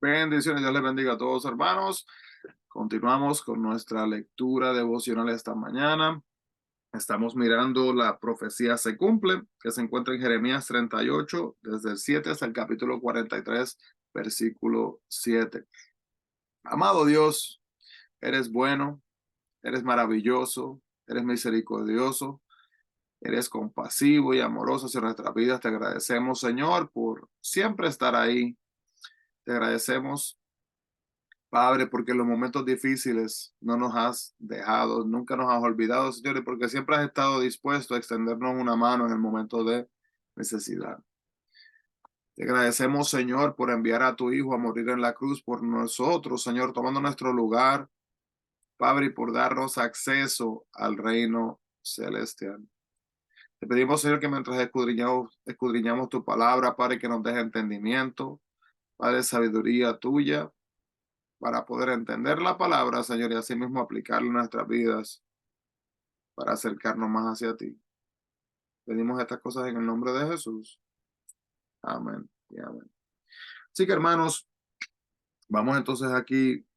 Bendiciones, Dios les bendiga a todos, hermanos. Continuamos con nuestra lectura devocional esta mañana. Estamos mirando la profecía se cumple, que se encuentra en Jeremías 38, desde el 7 hasta el capítulo 43, versículo 7. Amado Dios, eres bueno, eres maravilloso, eres misericordioso, eres compasivo y amoroso hacia nuestras vidas. Te agradecemos, Señor, por siempre estar ahí. Te agradecemos, Padre, porque en los momentos difíciles no nos has dejado, nunca nos has olvidado, Señor, y porque siempre has estado dispuesto a extendernos una mano en el momento de necesidad. Te agradecemos, Señor, por enviar a tu Hijo a morir en la cruz por nosotros, Señor, tomando nuestro lugar, Padre, y por darnos acceso al reino celestial. Te pedimos, Señor, que mientras escudriñamos tu palabra, Padre, que nos deje entendimiento, Padre, sabiduría tuya para poder entender la palabra, Señor, y así mismo aplicarla en nuestras vidas para acercarnos más hacia ti. Pedimos estas cosas en el nombre de Jesús. Amén y amén. Así que, hermanos, vamos entonces aquí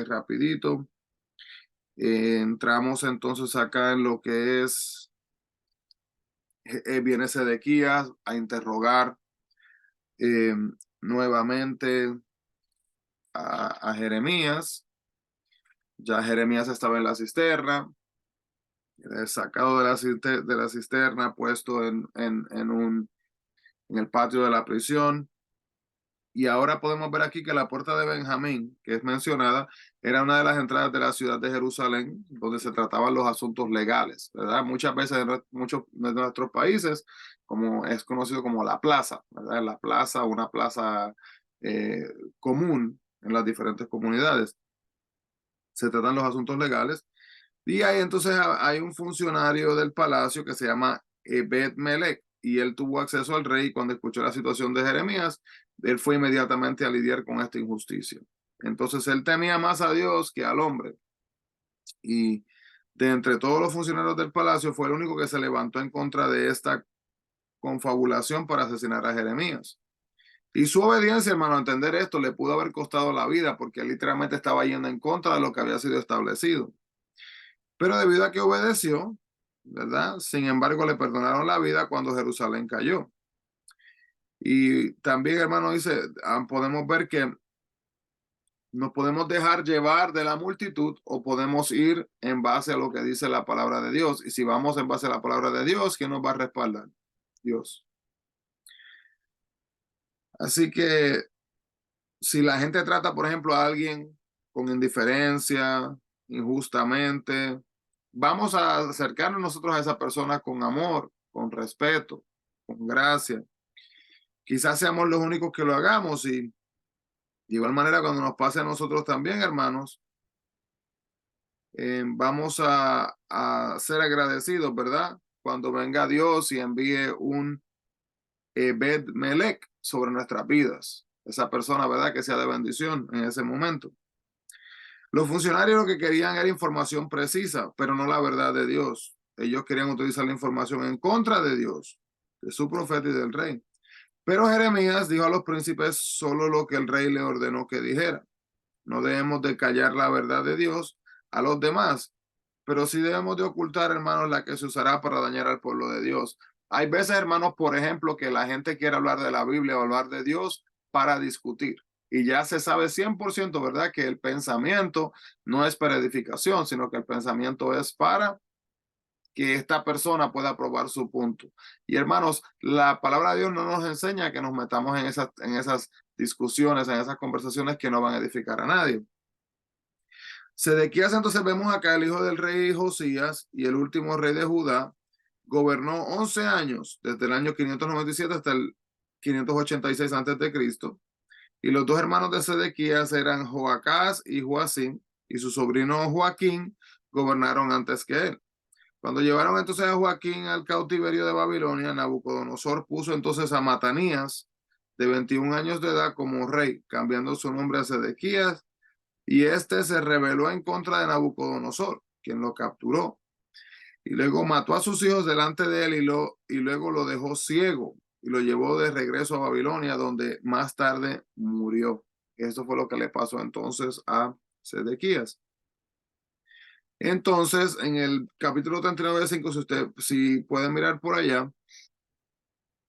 rapidito. Entramos entonces acá en lo que es, viene Sedequías a interrogar eh, nuevamente a Jeremías. Ya Jeremías estaba en la cisterna, sacado de de la cisterna, puesto en el patio de la prisión. Y ahora podemos ver aquí que la puerta de Benjamín, que es mencionada, era una de las entradas de la ciudad de Jerusalén, donde se trataban los asuntos legales, ¿verdad? Muchas veces en muchos de nuestros países, como es conocido como la plaza, ¿verdad? La plaza, una plaza eh, común en las diferentes comunidades. Se tratan los asuntos legales. Y ahí entonces hay un funcionario del palacio que se llama Ebed Melech, y él tuvo acceso al rey. Cuando escuchó la situación de Jeremías, él fue inmediatamente a lidiar con esta injusticia. Entonces él temía más a Dios que al hombre, y de entre todos los funcionarios del palacio fue el único que se levantó en contra de esta confabulación para asesinar a Jeremías. Y su obediencia, hermano, a entender esto le pudo haber costado la vida, porque él literalmente estaba yendo en contra de lo que había sido establecido. Pero debido a que obedeció, ¿verdad? Sin embargo, le perdonaron la vida cuando Jerusalén cayó. Y también, hermano, dice, podemos ver que nos podemos dejar llevar de la multitud o podemos ir en base a lo que dice la palabra de Dios. Y si vamos en base a la palabra de Dios, ¿quién nos va a respaldar? Dios. Así que si la gente trata, por ejemplo, a alguien con indiferencia, injustamente, vamos a acercarnos nosotros a esa persona con amor, con respeto, con gracia. Quizás seamos los únicos que lo hagamos, y de igual manera cuando nos pase a nosotros también, hermanos, vamos a ser agradecidos, ¿verdad? Cuando venga Dios y envíe un Bet Melech sobre nuestras vidas. Esa persona, ¿verdad? Que sea de bendición en ese momento. Los funcionarios lo que querían era información precisa, pero no la verdad de Dios. Ellos querían utilizar la información en contra de Dios, de su profeta y del rey. Pero Jeremías dijo a los príncipes solo lo que el rey le ordenó que dijera. No debemos de callar la verdad de Dios a los demás, pero sí debemos de ocultar, hermanos, la que se usará para dañar al pueblo de Dios. Hay veces, hermanos, por ejemplo, que la gente quiere hablar de la Biblia o hablar de Dios para discutir. Y ya se sabe 100%, ¿verdad? Que el pensamiento no es para edificación, sino que el pensamiento es para que esta persona pueda probar su punto. Y hermanos, la palabra de Dios no nos enseña que nos metamos en esas discusiones, en esas conversaciones que no van a edificar a nadie. Sedequías, entonces vemos acá el hijo del rey Josías y el último rey de Judá, gobernó 11 años, desde el año 597 hasta el 586 antes de Cristo. Y los dos hermanos de Sedequías eran Joacás y Joacim, y su sobrino Joaquín gobernaron antes que él. Cuando llevaron entonces a Joaquín al cautiverio de Babilonia, Nabucodonosor puso entonces a Matanías, de 21 años de edad, como rey, cambiando su nombre a Sedequías, y este se rebeló en contra de Nabucodonosor, quien lo capturó, y luego mató a sus hijos delante de él, y luego lo dejó ciego y lo llevó de regreso a Babilonia, donde más tarde murió. Esto fue lo que le pasó entonces a Sedequías. Entonces, en el capítulo 39 de 5, si pueden mirar por allá,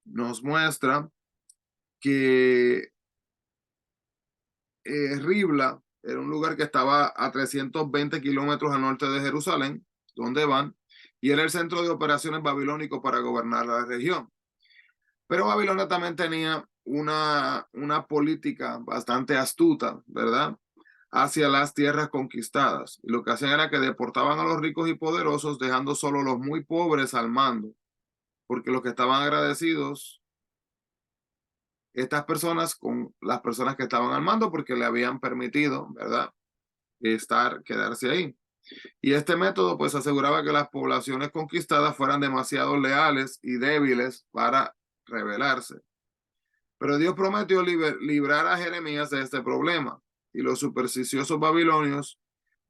nos muestra que Ribla era un lugar que estaba a 320 kilómetros al norte de Jerusalén, donde van, y era el centro de operaciones babilónico para gobernar la región. Pero Babilonia también tenía una política bastante astuta, ¿verdad? Hacia las tierras conquistadas. Y lo que hacían era que deportaban a los ricos y poderosos, dejando solo los muy pobres al mando, porque los que estaban agradecidos, estas personas con las personas que estaban al mando, porque le habían permitido, ¿verdad? Quedarse ahí. Y este método pues aseguraba que las poblaciones conquistadas fueran demasiado leales y débiles para rebelarse. Pero Dios prometió librar a Jeremías de este problema. Y los supersticiosos babilonios,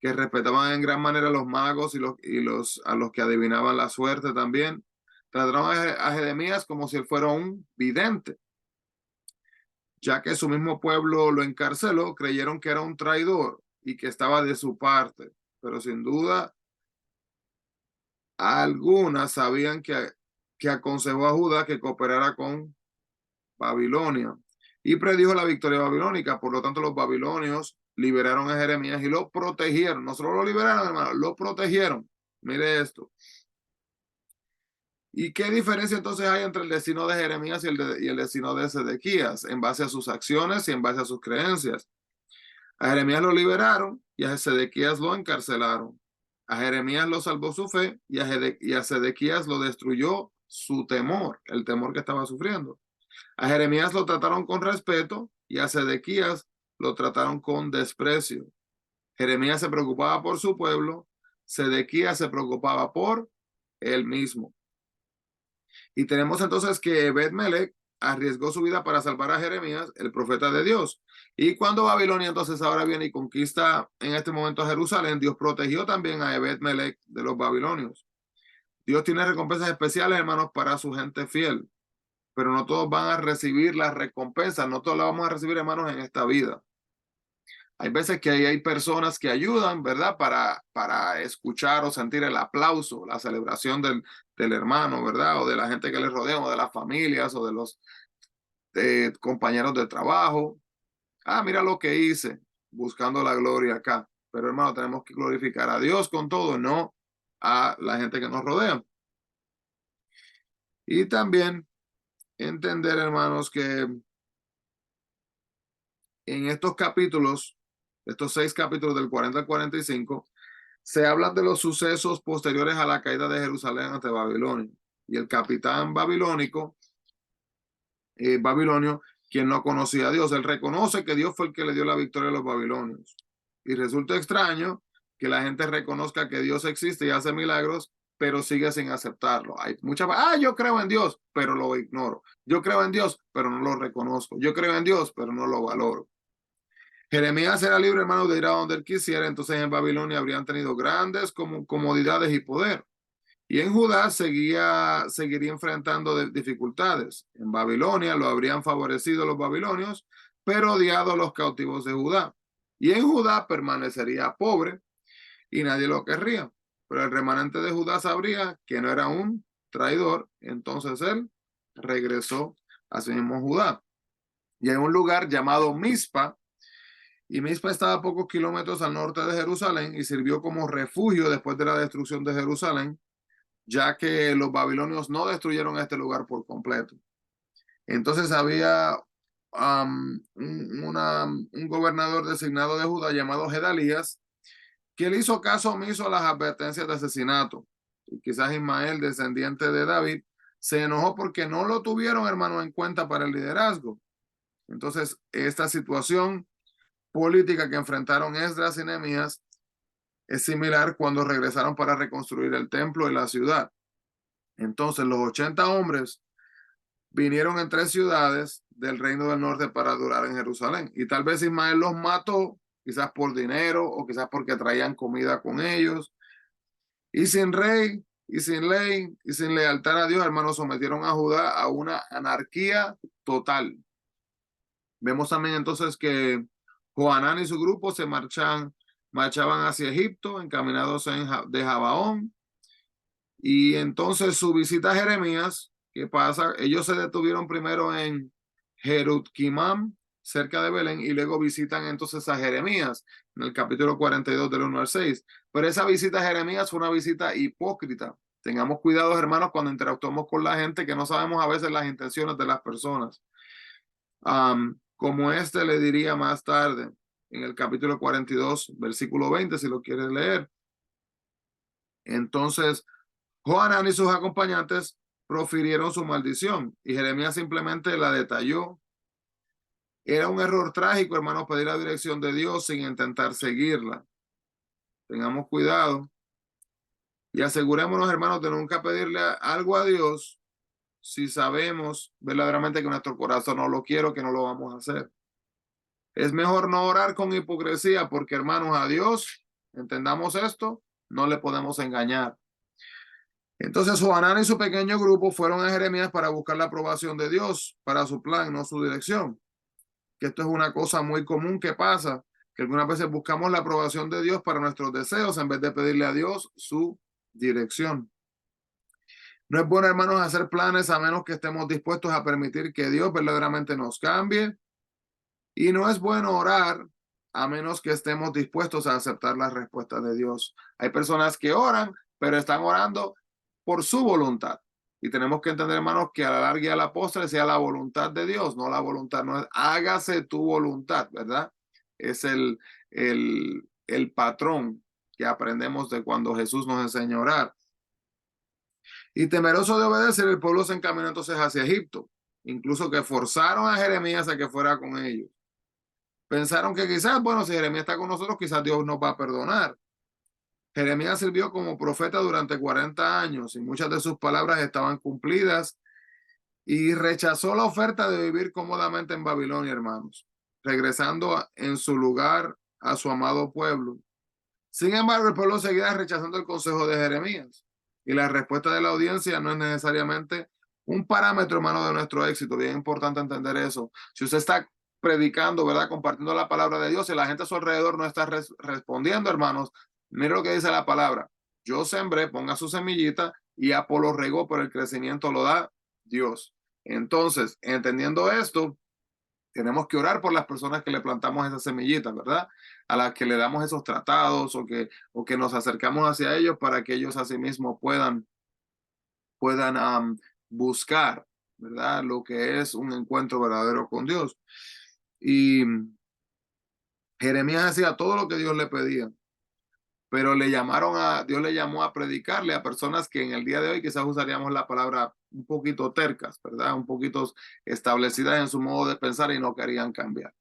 que respetaban en gran manera a los magos a los que adivinaban la suerte también, trataron a Jeremías como si él fuera un vidente. Ya que su mismo pueblo lo encarceló, creyeron que era un traidor y que estaba de su parte. Pero sin duda algunas sabían que aconsejó a Judá que cooperara con Babilonia y predijo la victoria babilónica. Por lo tanto, los babilonios liberaron a Jeremías y lo protegieron. No solo lo liberaron, hermano, lo protegieron. Mire esto. ¿Y qué diferencia entonces hay entre el destino de Jeremías y el destino de Sedequías en base a sus acciones y en base a sus creencias? A Jeremías lo liberaron y a Sedequías lo encarcelaron. A Jeremías lo salvó su fe y a Sedequías lo destruyó su temor, el temor que estaba sufriendo. A Jeremías lo trataron con respeto y a Sedequías lo trataron con desprecio. Jeremías se preocupaba por su pueblo, Sedequías se preocupaba por él mismo. Y tenemos entonces que Bet-Melech arriesgó su vida para salvar a Jeremías, el profeta de Dios. Y cuando Babilonia entonces ahora viene y conquista en este momento a Jerusalén, Dios protegió también a Bet-Melech de los babilonios. Dios tiene recompensas especiales, hermanos, para su gente fiel, pero no todos van a recibir las recompensas, no todos las vamos a recibir, hermanos, en esta vida. Hay veces que hay personas que ayudan, ¿verdad? Para escuchar o sentir el aplauso, la celebración del hermano, ¿verdad? O de la gente que les rodea, o de las familias, o de los compañeros de trabajo. Ah, mira lo que hice, buscando la gloria acá. Pero hermano, tenemos que glorificar a Dios con todo, no a la gente que nos rodea. Y también entender, hermanos, que en estos capítulos, estos 6 capítulos del 40 al 45, se hablan de los sucesos posteriores a la caída de Jerusalén ante Babilonia. Y el capitán babilonio, quien no conocía a Dios, él reconoce que Dios fue el que le dio la victoria a los babilonios. Y resulta extraño que la gente reconozca que Dios existe y hace milagros, pero sigue sin aceptarlo. Hay muchas, yo creo en Dios, pero lo ignoro. Yo creo en Dios, pero no lo reconozco. Yo creo en Dios, pero no lo valoro. Jeremías era libre, hermano, de ir a donde él quisiera, entonces en Babilonia habrían tenido grandes comodidades y poder. Y en Judá seguiría enfrentando dificultades. En Babilonia lo habrían favorecido los babilonios, pero odiado los cautivos de Judá. Y en Judá permanecería pobre y nadie lo querría. Pero el remanente de Judá sabría que no era un traidor, entonces él regresó a su mismo Judá. Y en un lugar llamado Mizpa, y Mizpa estaba a pocos kilómetros al norte de Jerusalén y sirvió como refugio después de la destrucción de Jerusalén, ya que los babilonios no destruyeron este lugar por completo. Entonces había un gobernador designado de Judá llamado Gedalías, que le hizo caso omiso a las advertencias de asesinato. Y quizás Ismael, descendiente de David, se enojó porque no lo tuvieron, hermano, en cuenta para el liderazgo. Entonces, esta situación política que enfrentaron Esdras y Nehemías es similar cuando regresaron para reconstruir el templo y la ciudad. Entonces, los 80 hombres vinieron en 3 ciudades del reino del norte para adorar en Jerusalén. Y tal vez Ismael los mató, quizás por dinero o quizás porque traían comida con ellos. Y sin rey, y sin ley, y sin lealtad a Dios, hermanos, sometieron a Judá a una anarquía total. Vemos también entonces que Johanán y su grupo marchaban hacia Egipto, encaminados de Gabaón. Y entonces su visita a Jeremías, ¿qué pasa? Ellos se detuvieron primero en Jerutquimam, cerca de Belén, y luego visitan entonces a Jeremías, en el capítulo 42 del 1 al 6. Pero esa visita a Jeremías fue una visita hipócrita. Tengamos cuidado, hermanos, cuando interactuamos con la gente, que no sabemos a veces las intenciones de las personas. Como le diría más tarde, en el capítulo 42, versículo 20, si lo quieres leer. Entonces, Johanán y sus acompañantes profirieron su maldición y Jeremías simplemente la detalló. Era un error trágico, hermanos, pedir la dirección de Dios sin intentar seguirla. Tengamos cuidado y asegurémonos, hermanos, de nunca pedirle algo a Dios si sabemos verdaderamente que nuestro corazón no lo quiere, que no lo vamos a hacer. Es mejor no orar con hipocresía porque, hermanos, a Dios, entendamos esto, no le podemos engañar. Entonces Johanán y su pequeño grupo fueron a Jeremías para buscar la aprobación de Dios para su plan, no su dirección. Que esto es una cosa muy común que pasa, que algunas veces buscamos la aprobación de Dios para nuestros deseos en vez de pedirle a Dios su dirección. No es bueno, hermanos, hacer planes a menos que estemos dispuestos a permitir que Dios verdaderamente nos cambie. Y no es bueno orar a menos que estemos dispuestos a aceptar las respuestas de Dios. Hay personas que oran, pero están orando por su voluntad. Y tenemos que entender, hermanos, que a la larga y a la postre sea la voluntad de Dios, no la voluntad, no es hágase tu voluntad, ¿verdad? Es el patrón que aprendemos de cuando Jesús nos enseñó a orar. Y temeroso de obedecer, el pueblo se encaminó entonces hacia Egipto, incluso que forzaron a Jeremías a que fuera con ellos. Pensaron que quizás, bueno, si Jeremías está con nosotros, quizás Dios nos va a perdonar. Jeremías sirvió como profeta durante 40 años y muchas de sus palabras estaban cumplidas y rechazó la oferta de vivir cómodamente en Babilonia, hermanos, regresando en su lugar a su amado pueblo. Sin embargo, el pueblo seguía rechazando el consejo de Jeremías y la respuesta de la audiencia no es necesariamente un parámetro, hermano, de nuestro éxito. Bien importante entender eso. Si usted está predicando, ¿verdad? Compartiendo la palabra de Dios y la gente a su alrededor no está respondiendo, hermanos, mire lo que dice la palabra. Yo sembré, ponga su semillita y Apolo regó, pero el crecimiento lo da Dios. Entonces, entendiendo esto, tenemos que orar por las personas que le plantamos esas semillitas, ¿verdad? A las que le damos esos tratados o que nos acercamos hacia ellos para que ellos asimismo puedan buscar, ¿verdad? Lo que es un encuentro verdadero con Dios. Y Jeremías hacía todo lo que Dios le pedía, pero Dios le llamó a predicarle a personas que en el día de hoy quizás usaríamos la palabra un poquito tercas, ¿verdad? Un poquito establecidas en su modo de pensar y no querían cambiar.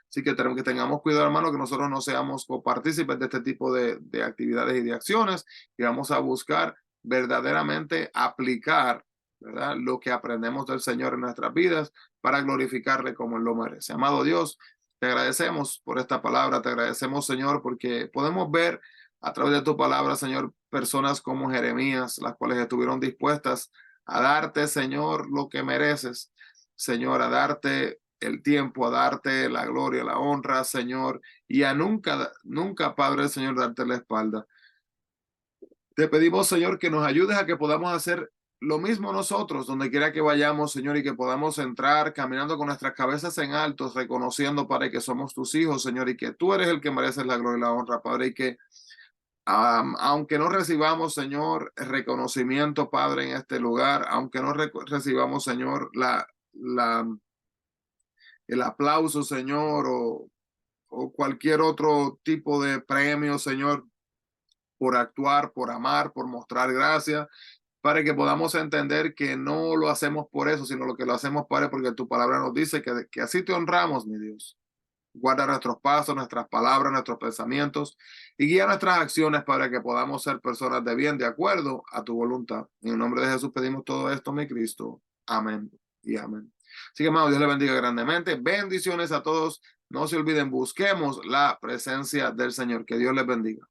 Así que tenemos que tengamos cuidado, hermano, que nosotros no seamos copartícipes de este tipo de actividades y de acciones y vamos a buscar verdaderamente aplicar, ¿verdad? Lo que aprendemos del Señor en nuestras vidas para glorificarle como Él lo merece. Amado Dios, te agradecemos por esta palabra, te agradecemos, Señor, porque podemos ver a través de tu palabra, Señor, personas como Jeremías, las cuales estuvieron dispuestas a darte, Señor, lo que mereces, Señor, a darte el tiempo, a darte la gloria, la honra, Señor, y a nunca, Padre, Señor, darte la espalda. Te pedimos, Señor, que nos ayudes a que podamos hacer lo mismo nosotros, donde quiera que vayamos, Señor, y que podamos entrar caminando con nuestras cabezas en alto, reconociendo, Padre, que somos tus hijos, Señor, y que tú eres el que mereces la gloria y la honra, Padre, y que aunque no recibamos, Señor, reconocimiento, Padre, en este lugar, aunque no recibamos, Señor, el aplauso, Señor, o cualquier otro tipo de premio, Señor, por actuar, por amar, por mostrar gracia, para que podamos entender que no lo hacemos por eso, sino lo que lo hacemos, Padre, porque tu palabra nos dice que así te honramos, mi Dios. Guarda nuestros pasos, nuestras palabras, nuestros pensamientos y guía nuestras acciones para que podamos ser personas de bien, de acuerdo a tu voluntad. En el nombre de Jesús pedimos todo esto, mi Cristo. Amén y amén. Así que, hermano, Dios le bendiga grandemente. Bendiciones a todos. No se olviden, busquemos la presencia del Señor. Que Dios les bendiga.